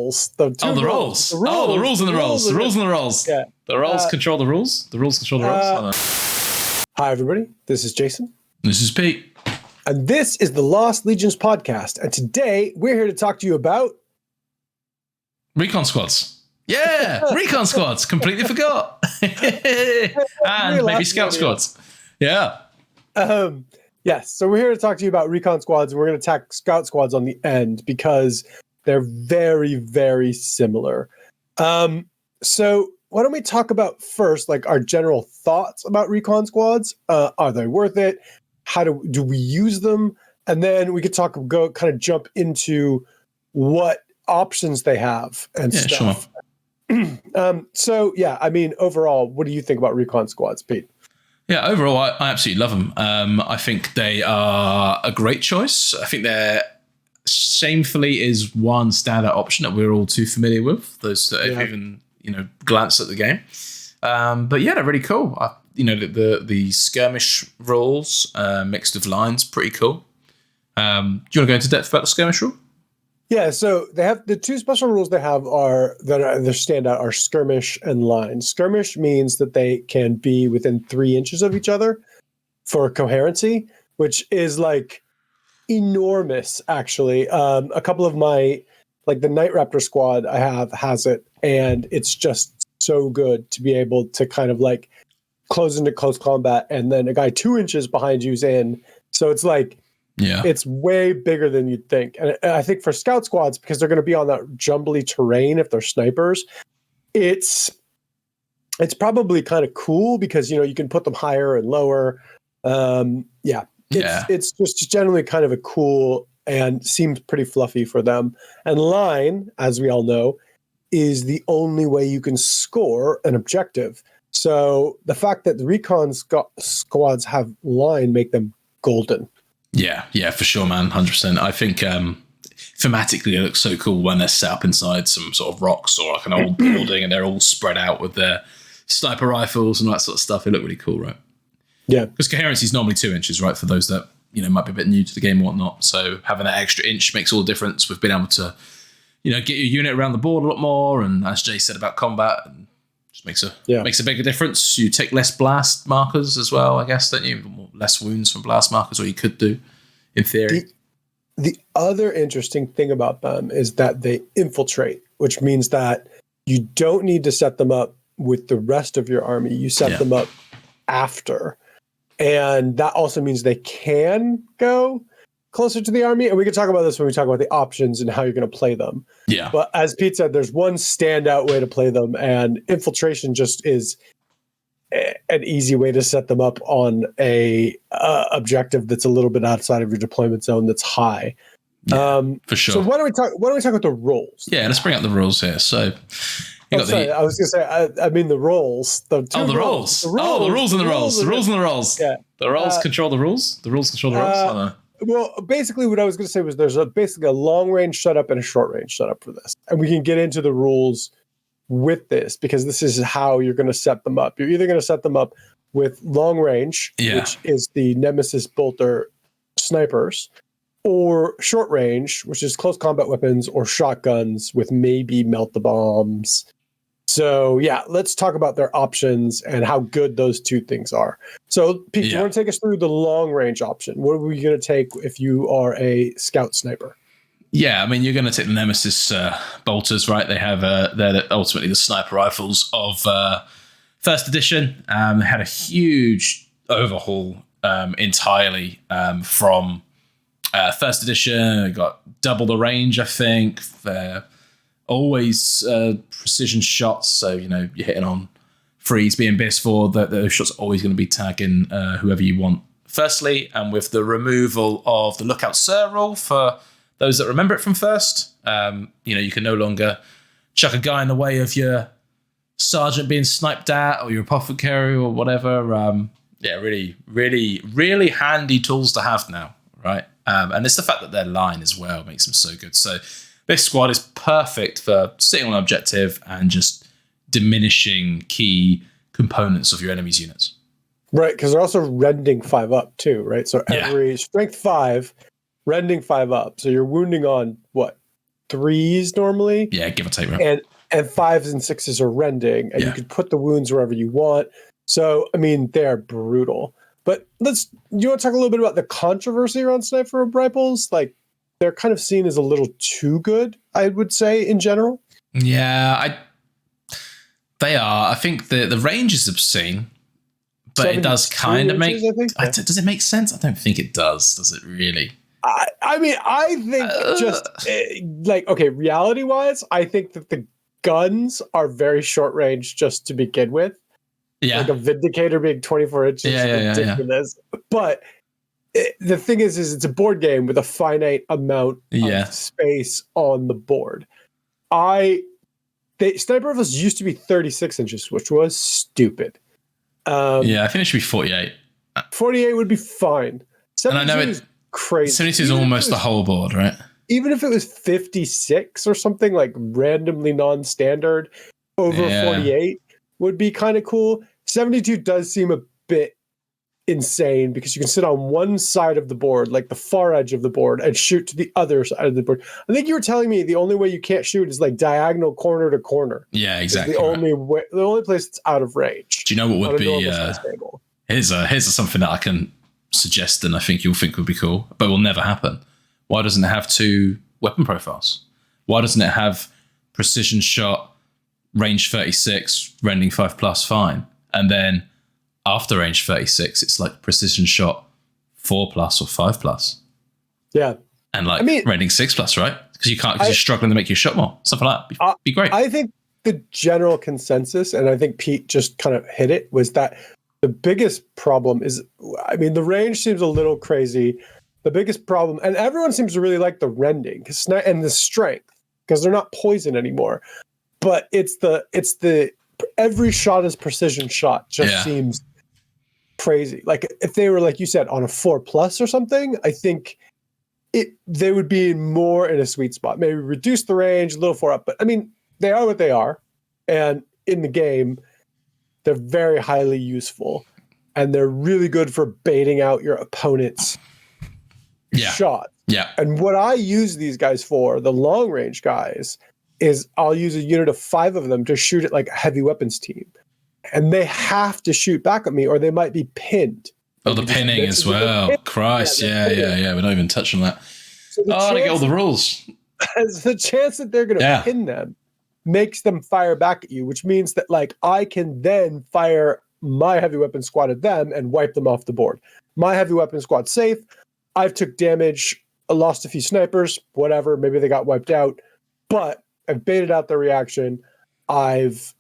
rolls. The rules and the rolls. Yeah. The rolls control the rules. The rules control the rolls. Hi, everybody. This is Jason. This is Pete. And this is the Lost Legions podcast. And today we're here to talk to you about Recon Squads. Yeah, Recon Squads. Completely forgot. And maybe Scout Squads. Yeah. Yes. So we're here to talk to you about Recon Squads. And we're going to attack Scout Squads on the end because they're very, very similar. So why don't we talk about first, like our general thoughts about Recon Squads? Are they worth it? How do we use them? And then we could jump into what options they have and stuff. Sure. I mean, overall, what do you think about Recon Squads, Pete? Yeah, overall, I absolutely love them. I think they are a great choice. I think they're shamefully is one standout option that we're all too familiar with. Those that have even glanced at the game. But yeah, they're really cool. The skirmish rules mixed with lines, pretty cool. Do you want to go into depth about the skirmish rule? Yeah, so they have the two special rules they have that standout are skirmish and line. Skirmish means that they can be within 3 inches of each other for coherency, which is like enormous, actually. A couple of my, like the Night Raptor squad I have has it, and it's just so good to be able to kind of like close into close combat, and then a guy 2 inches behind you's in. So it's like, it's way bigger than you'd think. And I think for scout squads, because they're going to be on that jumbly terrain if they're snipers, it's probably kind of cool because, you can put them higher and lower. It's just generally kind of a cool and seems pretty fluffy for them. And line, as we all know, is the only way you can score an objective. So the fact that the Recon squads have line make them golden. Yeah, for sure, man. 100%. I think thematically it looks so cool when they're set up inside some sort of rocks or like an old building and they're all spread out with their sniper rifles and all that sort of stuff. They look really cool, right? Yeah. Because coherency is normally 2 inches, right? For those that, might be a bit new to the game or whatnot. So having that extra inch makes all the difference. We've been able to, get your unit around the board a lot more. And as Jay said about combat, just makes a bigger difference. You take less blast markers as well, I guess, don't you? Less wounds from blast markers, or you could do, in theory. The other interesting thing about them is that they infiltrate, which means that you don't need to set them up with the rest of your army. You set them up after. And that also means they can go closer to the army. And we can talk about this when we talk about the options and how you're going to play them. Yeah. But as Pete said, there's one standout way to play them, and infiltration just is an easy way to set them up on a objective that's a little bit outside of your deployment zone that's high. For sure. So why don't we talk about the roles? Yeah, let's bring up the rules here. So I was going to say, I mean the roles. The rules and the rolls. Yeah. The rolls control the rules. The rules control the rolls. Well, basically what I was going to say was there's basically a long range setup and a short range setup for this. And we can get into the rules with this because this is how you're going to set them up. You're either going to set them up with long range, which is the Nemesis bolter snipers, or short range, which is close combat weapons or shotguns with maybe melt the bombs. So let's talk about their options and how good those two things are. So Pete, do you want to take us through the long range option? What are we going to take if you are a scout sniper? Yeah, I mean, you're going to take the Nemesis bolters, right? They have they're ultimately the sniper rifles of first edition. They had a huge overhaul entirely from first edition. They got double the range, I think. They're always precision shots, so you're hitting on freeze, being best for those shots are always going to be tagging whoever you want. Firstly, and with the removal of the lookout sir rule for those that remember it from first, you can no longer chuck a guy in the way of your sergeant being sniped at or your apothecary or whatever. Really, really, really handy tools to have now, right? And it's the fact that their line as well makes them so good. So this squad is perfect for sitting on an objective and just diminishing key components of your enemy's units. Right, because they're also rending 5 up too, right? So every strength 5, rending 5 up. So you're wounding on what? 3s normally. Yeah, give or take, right? And 5s and 6s are rending, and you could put the wounds wherever you want. So, I mean, they're brutal. But you want to talk a little bit about the controversy around sniper rifles? Like, they're kind of seen as a little too good, I would say, in general. Yeah, they are. I think the range is obscene, but it does kind of make... Does it make sense? I don't think it does. Does it really? I mean, I think reality-wise, I think that the guns are very short range just to begin with. Yeah. Like a Vindicator being 24 inches is ridiculous. Yeah. But the thing is it's a board game with a finite amount of space on the board. Sniper rifles used to be 36 inches, which was stupid. I think it should be 48. 48 would be fine. 72 and I know is crazy. 72 is almost the whole board, right? Even if it was 56 or something, like randomly non-standard, over 48 would be kind of cool. 72 does seem a bit insane because you can sit on one side of the board, like the far edge of the board, and shoot to the other side of the board. I think you were telling me the only way you can't shoot is like diagonal corner to corner. Yeah, exactly. The only place that's out of range. Do you know what would be? Here's something that I can suggest, and I think you'll think would be cool, but will never happen. Why doesn't it have 2 weapon profiles? Why doesn't it have precision shot, range 36, rending 5+, fine, and then after range 36, it's like precision shot 4+ or 5+. Yeah. And rending 6+, right? Because you're struggling to make your shot more. Something like that. Be great. I think the general consensus, and I think Pete just kind of hit it, was that the biggest problem is, I mean, the range seems a little crazy. The biggest problem, and everyone seems to really like the rending and the strength, because they're not poison anymore. But it's the every shot is precision shot just seems crazy. Like if they were, like you said, on a 4+ or something, I think they would be more in a sweet spot. Maybe reduce the range a little 4 up, but I mean, they are what they are, and in the game, they're very highly useful, and they're really good for baiting out your opponent's shot. Yeah. And what I use these guys for, the long range guys, is I'll use a unit of 5 of them to shoot at like a heavy weapons team. And they have to shoot back at me or they might be pinned. Oh, the pinning as well. Christ, yeah. We're not even touching that. So I get all the rules. The chance that they're going to pin them makes them fire back at you, which means that like I can then fire my heavy weapon squad at them and wipe them off the board. My heavy weapon squad's safe. I've took damage, I lost a few snipers, whatever. Maybe they got wiped out, but I've baited out their reaction. I've,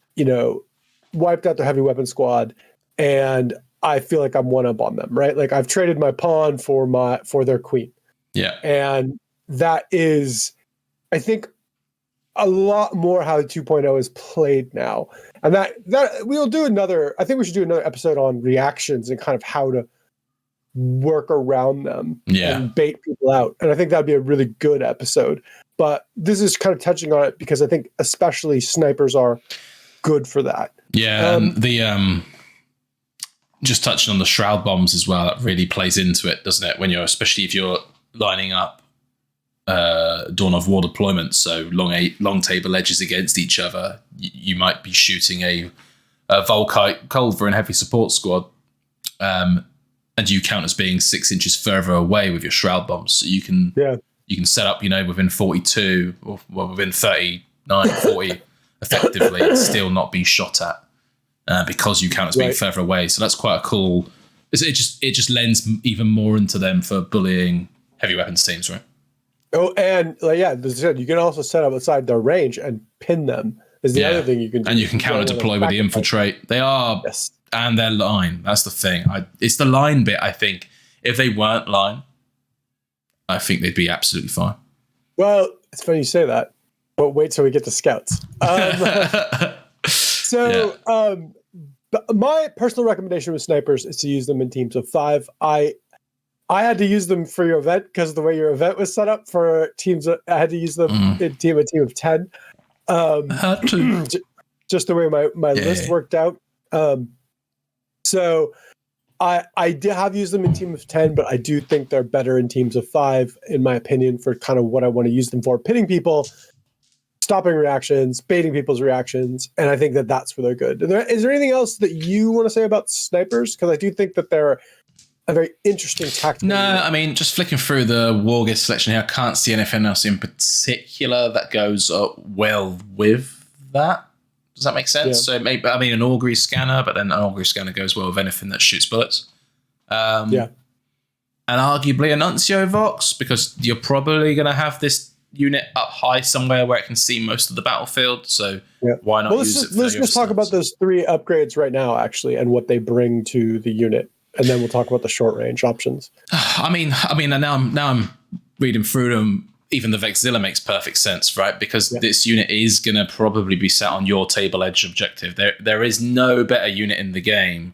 wiped out their heavy weapon squad, and I feel like I'm one up on them, right? Like I've traded my pawn for their queen. Yeah. And that is, I think, a lot more how 2.0 is played now. And that we'll do I think we should do another episode on reactions and kind of how to work around them and bait people out. And I think that'd be a really good episode. But this is kind of touching on it because I think especially snipers are good for that. Yeah, and just touching on the shroud bombs as well, that really plays into it, doesn't it? Especially if you're lining up Dawn of War deployments, so long table edges against each other, you might be shooting a Volkite Culver and heavy support squad, and you count as being 6 inches further away with your shroud bombs. So you can set up, within 42 or within 39, 40 effectively, and still not be shot at because you count as being further away. So that's quite a cool. It just lends even more into them for bullying heavy weapons teams, right? Oh, and as I said, you can also set up outside their range and pin them. Is the other thing you can do. And you can counter deploy with the infiltrate. They are, and their line. That's the thing. It's the line bit. I think if they weren't line, I think they'd be absolutely fine. Well, it's funny you say that, but wait till we get to scouts. My personal recommendation with snipers is to use them in teams of 5. I had to use them for your event because the way your event was set up for teams. I had to use them in a team of 10. Just the way my list worked out. So I have used them in team of 10, but I do think they're better in teams of 5, in my opinion, for kind of what I want to use them for: pinning people, stopping reactions, baiting people's reactions, and I think that that's where they're good. Is there anything else that you want to say about snipers? Because I do think that they're a very interesting tactical. No, I mean, just flicking through the Wargear selection here, I can't see anything else in particular that goes well with that. Does that make sense? Yeah. So maybe, I mean, an augury scanner, but then an augury scanner goes well with anything that shoots bullets. Yeah. And arguably a Nuncio Vox, because you're probably going to have this unit up high somewhere where it can see most of the battlefield. So why not use it? Let's just talk about those 3 upgrades right now, actually, and what they bring to the unit. And then we'll talk about the short range options. I mean, and now I'm reading through them. Even the Vexilla makes perfect sense, right? Because this unit is going to probably be sat on your table edge objective. There is no better unit in the game.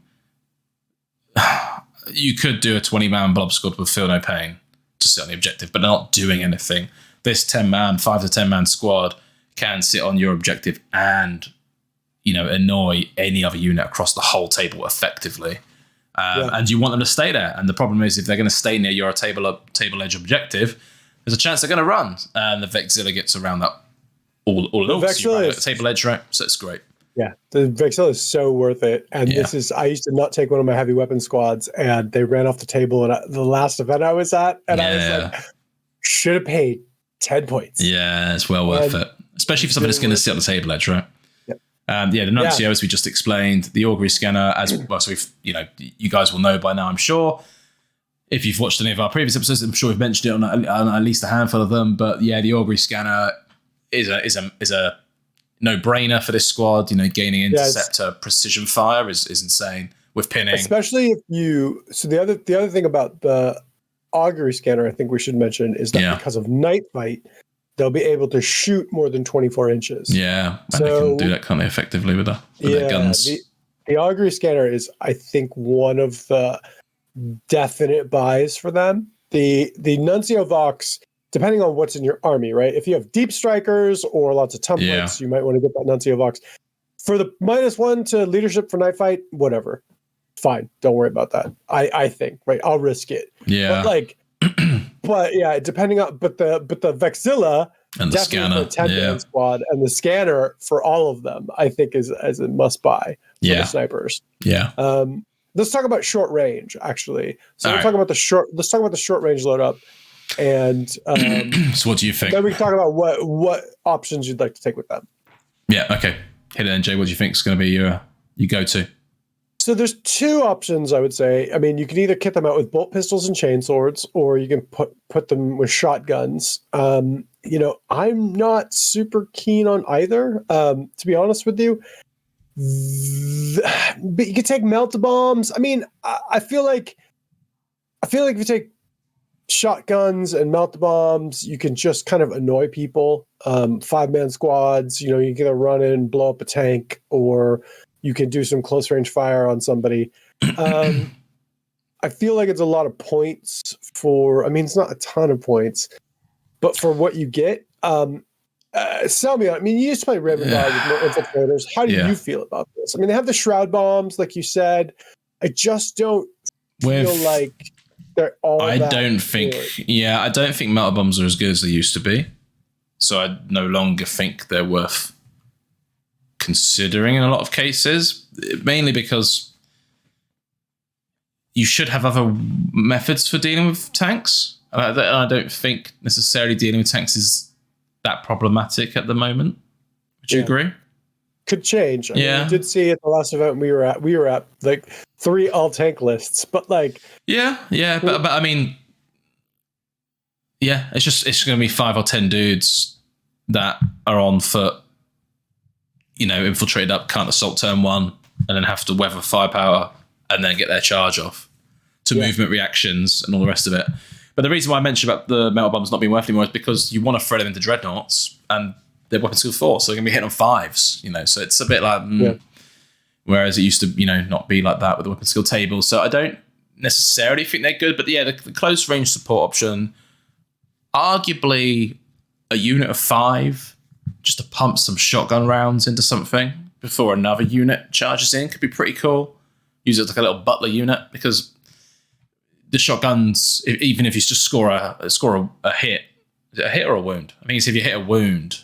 You could do a 20-man blob squad with Feel No Pain to sit on the objective, but not doing anything. This 10-man, 5 to 10-man squad can sit on your objective and, annoy any other unit across the whole table effectively. And you want them to stay there. And the problem is, if they're going to stay near your table edge objective, there's a chance they're going to run, and the Vexilla gets around that all in all. So you run at the table edge, right? So it's great. Yeah, the Vexilla is so worth it. And this is, I used to not take one of my heavy weapon squads, and they ran off the table at the last event I was at, and I was like, should have paid 10 points. Yeah, it's well worth it, especially for something that's going to sit on the table edge, right? The Nuncio, as we just explained, the augury scanner, as well. So we've, you guys will know by now, I'm sure. If you've watched any of our previous episodes, I'm sure we've mentioned it on at least a handful of them. But yeah, the augury scanner is a no-brainer for this squad. Gaining interceptor precision fire is insane with pinning. Especially if you. So the other thing about the augury scanner, I think we should mention, is that because of night fight, they'll be able to shoot more than 24 inches. Yeah, and they can do that kind of effectively with their guns. The augury scanner is, I think, one of the definite buys for them. The Nuncio Vox, depending on what's in your army, right? If you have deep strikers or lots of templates, you might want to get that Nuncio Vox. For the -1 to leadership for night fight, whatever. Fine. Don't worry about that. I think, right? I'll risk it. Yeah. But yeah, depending on but the Vexilla and the scanner, for 10-man squad, and the scanner for all of them, I think is as a must buy for the snipers. Yeah. Let's talk about short range, actually. So let's talk about the short range load up. And so what do you think? Then we can talk about what options you'd like to take with them. Yeah, okay. Hit it then, Jay. What do you think is going to be your go-to? So there's 2 options, I would say. I mean, you can either kit them out with bolt pistols and chainswords, or you can put them with shotguns. I'm not super keen on either, to be honest with you. But you could take melt bombs. I mean, I feel like if you take shotguns and melt bombs, you can just kind of annoy people. 5-man squads, you can either run in, blow up a tank, or you can do some close range fire on somebody. I feel like it's a lot of points it's not a ton of points, but for what you get, sell me on. I mean, you used to play Ravengard with more infiltrators. How do you feel about this? I mean, they have the shroud bombs, like you said. I just don't feel like they're all. I don't think metal bombs are as good as they used to be. So I no longer think they're worth considering in a lot of cases, mainly because you should have other methods for dealing with tanks. And I don't think necessarily dealing with tanks is that problematic at the moment. Would you agree? Could change. I mean, we did see at the last event we were at like 3 all tank lists, but like but I mean, it's going to be 5 or 10 dudes that are on foot, infiltrated up, can't assault turn 1, and then have to weather firepower and then get their charge off to movement reactions and all the rest of it. But the reason why I mentioned about the metal bombs not being worth anymore is because you want to throw them into dreadnoughts and they're weapon skill 4, so they're going to be hitting on 5s, so it's a bit like, whereas it used to, not be like that with the weapon skill table. So I don't necessarily think they're good, but the close range support option, arguably a unit of 5, just to pump some shotgun rounds into something before another unit charges in, could be pretty cool. use it as like a little butler unit, because the shotguns, even if you just score a hit, is it a hit or a wound? I think it's if you hit a wound,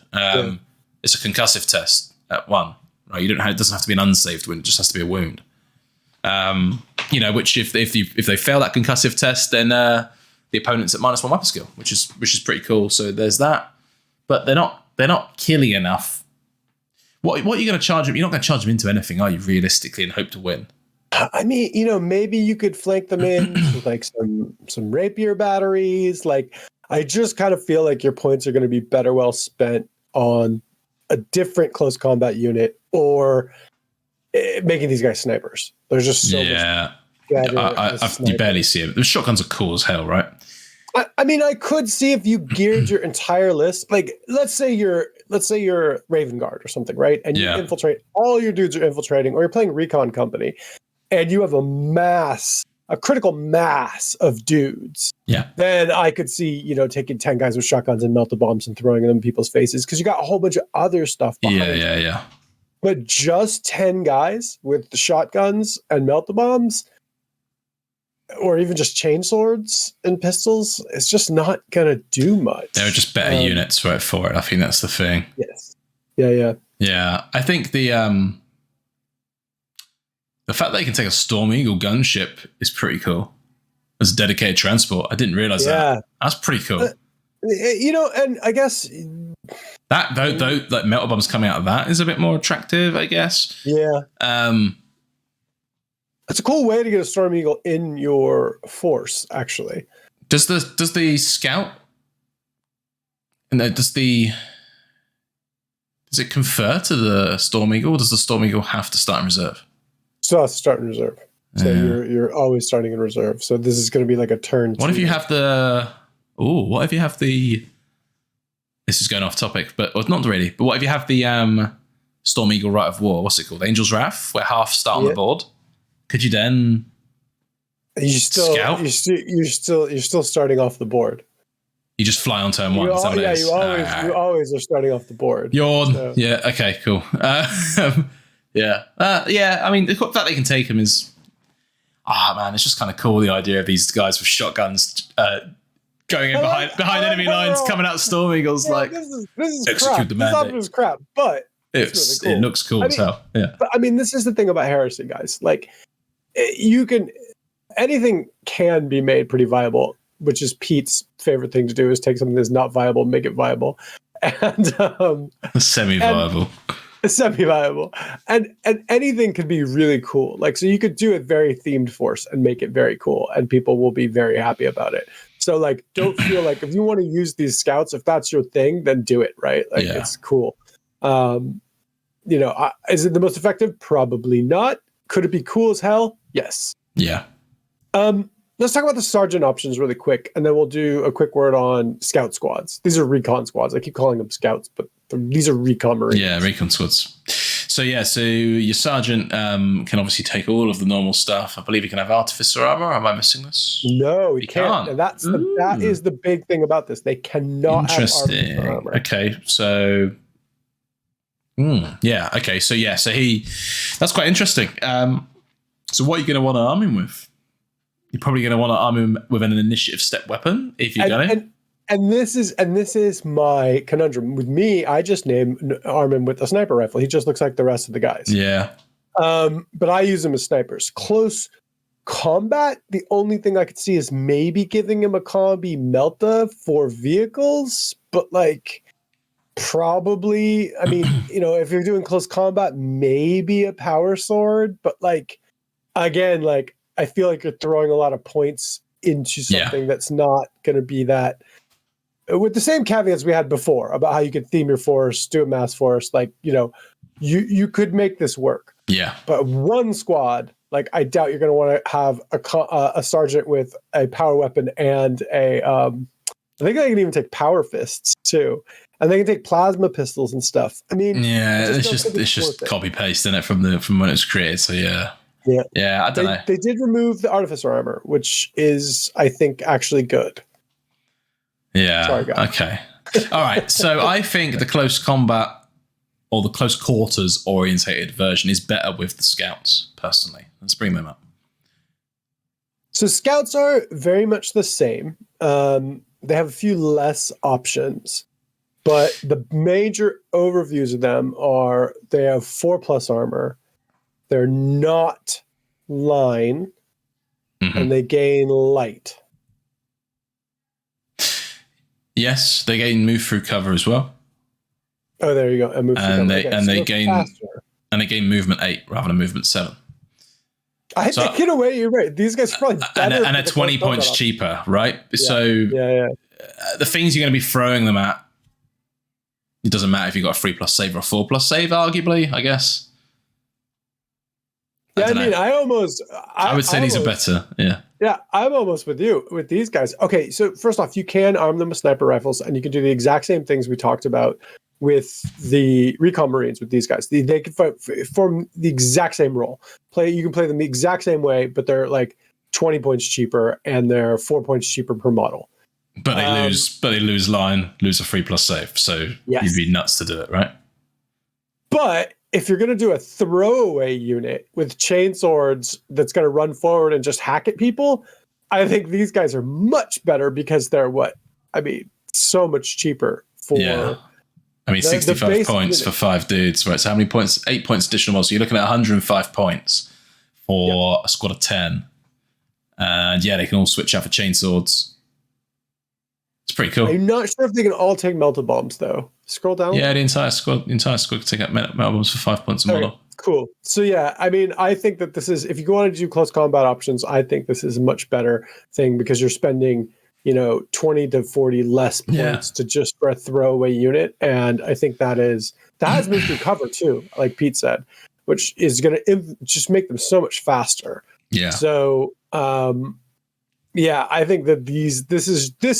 it's a concussive test at 1. Right? It doesn't have to be an unsaved wound; it just has to be a wound. Which if they fail that concussive test, then the opponent's at -1 weapon skill, which is pretty cool. So there's that, but they're not killing enough. What are you going to charge them? You're not going to charge them into anything, are you? Realistically, and hope to win. I mean, maybe you could flank them in with like some rapier batteries. Like, I just kind of feel like your points are going to be better well spent on a different close combat unit, or making these guys snipers. There's just so much better. You barely see it. The shotguns are cool as hell, right? I mean, I could see if you geared your entire list, like let's say you're Raven Guard or something, right? And you infiltrate, all your dudes are infiltrating, or you're playing Recon Company, and you have a critical mass of dudes. Yeah. Then I could see, taking 10 guys with shotguns and melta bombs and throwing them in people's faces, because you got a whole bunch of other stuff behind. Yeah. But just 10 guys with the shotguns and melta bombs, or even just chain swords and pistols, it's just not going to do much. They're just better units for it. I think that's the thing. Yes. Yeah. Yeah. I think the fact that you can take a Storm Eagle gunship is pretty cool. As a dedicated transport. I didn't realize that. That's pretty cool. And I guess that though, like melta bombs coming out of that is a bit more attractive, I guess. Yeah. It's a cool way to get a Storm Eagle in your force, actually. Does the scout, and does it confer to the Storm Eagle, or does the Storm Eagle have to start in reserve? Still has to start in reserve. So you're always starting in reserve. So this is going to be like a turn. What if you have the this is going off topic, but not really. But what if you have the Storm Eagle Rite of War? What's it called? Angel's Wrath, where half start on the board. Could you then scout? You're still starting off the board. You just fly on turn 1. You always are starting off the board. Yawn. So. Yeah. Okay. Cool. Yeah. I mean, the fact they can take them is, man, it's just kind of cool. The idea of these guys with shotguns going in behind enemy lines, coming out Storm Eagles, this is execute crap. the mandate. This is crap, but it's really cool. It looks cool as hell. Yeah. But I mean, this is the thing about Heresy, guys. Like, anything can be made pretty viable, which is Pete's favorite thing to do, is take something that's not viable, make it viable, and semi-viable. Semi-viable, and anything could be really cool. Like, so you could do a very themed force and make it very cool, and people will be very happy about it. So, like, don't feel like if you want to use these scouts, if that's your thing, then do it, right? Like, it's cool. Is it the most effective? Probably not. Could it be cool as hell? Yes. Yeah. Let's talk about the sergeant options really quick, and then we'll do a quick word on scout squads. These are recon squads. I keep calling them scouts, but these are recon marines. Yeah, recon squads. So your sergeant can obviously take all of the normal stuff. I believe he can have artificer armor. Am I missing this? No, he can't. And that is the big thing about this. They cannot have artificer armor. Okay, so okay, so that's quite interesting. So what are you going to want to arm him with? You're probably going to want to arm him with an initiative step weapon if you're going to. And this is my conundrum. With me, I just arm him with a sniper rifle. He just looks like the rest of the guys. Yeah. But I use him as snipers. Close combat, the only thing I could see is maybe giving him a combi melta for vehicles, but like probably, I mean, if you're doing close combat, maybe a power sword, but like, again, like, I feel like you're throwing a lot of points into something that's not going to be that, with the same caveats we had before about how you could theme your force, do a mass force, like, you could make this work. Yeah. But one squad, like, I doubt you're going to want to have a sergeant with a power weapon and I think they can even take power fists too. And they can take plasma pistols and stuff. I mean, it's just copy paste in it from when it was created. So yeah. I don't know. They did remove the artificer armor, which is, I think, actually good. Yeah. Sorry, guys. Okay. All right. So I think the close combat or the close quarters orientated version is better with the scouts, personally. Let's bring them up. So scouts are very much the same. They have a few less options, but the major overviews of them are they have 4+ armor. They're not line, and they gain light. Yes, they gain move through cover as well. Oh, there you go. They gain movement 8 rather than movement 7. I think in a way you're right. These guys are probably better. And are 20 points cheaper, right? Yeah. So the things you're going to be throwing them at, it doesn't matter if you've got a 3+ save or a 4+ save, arguably, I guess. I would say these are better. Yeah. Yeah, I'm almost with you with these guys. Okay, so first off, you can arm them with sniper rifles, and you can do the exact same things we talked about with the Recon Marines with these guys. They can form the exact same role. You can play them the exact same way, but they're like 20 points cheaper, and they're 4 points cheaper per model. But they lose line, lose a 3+ save. So you'd be nuts to do it, right? But if you're going to do a throwaway unit with chainswords that's going to run forward and just hack at people, I think these guys are much better because they're so much cheaper for. Yeah. 65 points for 5 dudes, right? So how many points? 8 points additional. So you're looking at 105 points for a squad of 10. And they can all switch out for chainswords. It's pretty cool. I'm not sure if they can all take melted bombs though. Scroll down. Yeah, the entire squad can take out melted bombs for 5 points a model. Okay, cool. So I think that this is, if you want to do close combat options, I think this is a much better thing because you're spending 20 to 40 less points to just for a throwaway unit, and I think that has moved through cover too, like Pete said, which is going to just make them so much faster. Yeah. So I think that this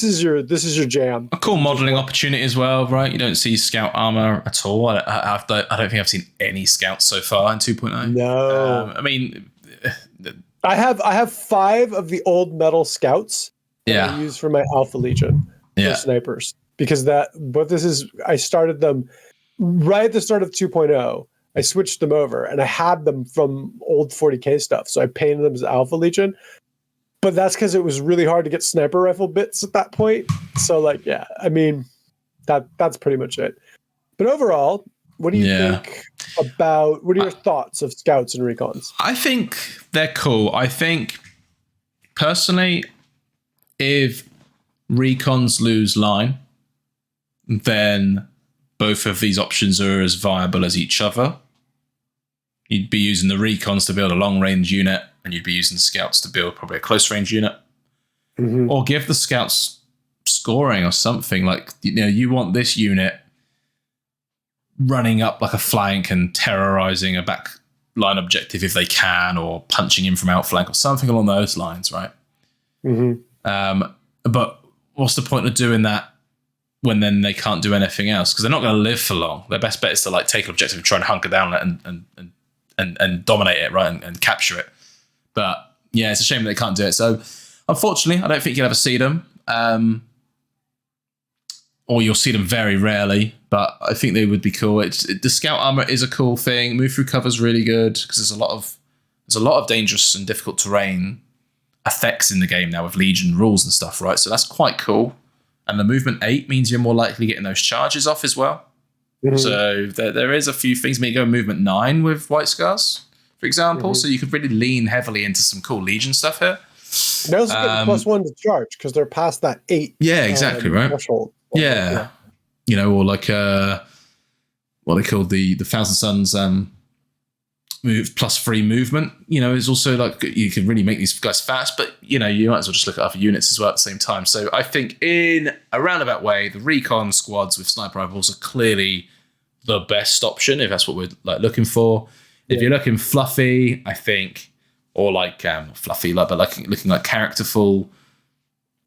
is your jam. A cool modeling opportunity as well, right? You don't see scout armor at all. I don't think I've seen any scouts so far in 2.0. No, I have 5 of the old metal scouts. I use for my Alpha Legion for snipers because I started them right at the start of 2.0. I switched them over and I had them from old 40K stuff. So I painted them as Alpha Legion, but that's because it was really hard to get sniper rifle bits at that point. So that's pretty much it. But overall, what do you think about, what are your thoughts of scouts and recons? I think they're cool. I think personally, if recons lose line, then both of these options are as viable as each other. You'd be using the recons to build a long-range unit, and you'd be using scouts to build probably a close-range unit. Mm-hmm. Or give the scouts scoring or something. Like, you want this unit running up like a flank and terrorizing a back line objective if they can, or punching in from outflank or something along those lines, right? Mm-hmm. But what's the point of doing that when then they can't do anything else? Because they're not going to live for long. Their best bet is to take an objective and try and hunker down and dominate it, right, and capture it. But it's a shame that they can't do it. So unfortunately, I don't think you'll ever see them, or you'll see them very rarely. But I think they would be cool. The scout armor is a cool thing. Move through cover is really good because there's a lot of dangerous and difficult terrain effects in the game now with Legion rules and stuff, right? So that's quite cool. And the movement 8 means you're more likely getting those charges off as well. Mm-hmm. So there is a few things. Maybe go movement 9 with White Scars, for example. Mm-hmm. So you could really lean heavily into some cool Legion stuff here. They also get +1 to charge because they're past that 8. Yeah, exactly, right? Threshold. Yeah. Or like what they call the Thousand Suns move +3 movement, is also like you can really make these guys fast, but you might as well just look at other units as well at the same time. So I think in a roundabout way, the recon squads with sniper rifles are clearly the best option if that's what we're looking for. If you're looking fluffy, I think, or fluffy, but looking like characterful,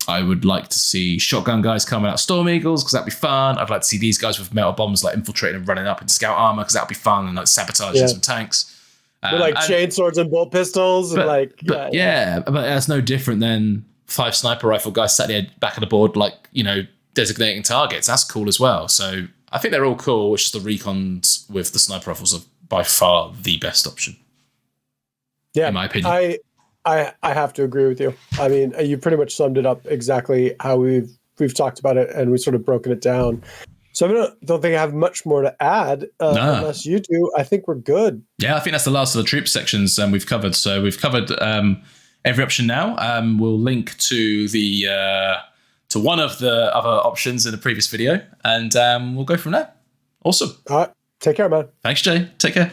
I would like to see shotgun guys coming out Storm Eagles because that'd be fun. I'd like to see these guys with metal bombs infiltrating and running up in scout armor because that'd be fun, and sabotaging some tanks. With chainswords and bolt pistols, but that's no different than 5 sniper rifle guys sat at the back of the board, designating targets. That's cool as well. So I think they're all cool. It's just the recons with the sniper rifles are by far the best option. Yeah, in my opinion. I have to agree with you. I mean, you pretty much summed it up exactly how we've talked about it, and we've sort of broken it down. So I don't think I have much more to add unless you do. I think we're good. Yeah, I think that's the last of the troop sections we've covered. So we've covered every option now. We'll link to the to one of the other options in the previous video, and we'll go from there. Awesome. All right. Take care, man. Thanks, Jay. Take care.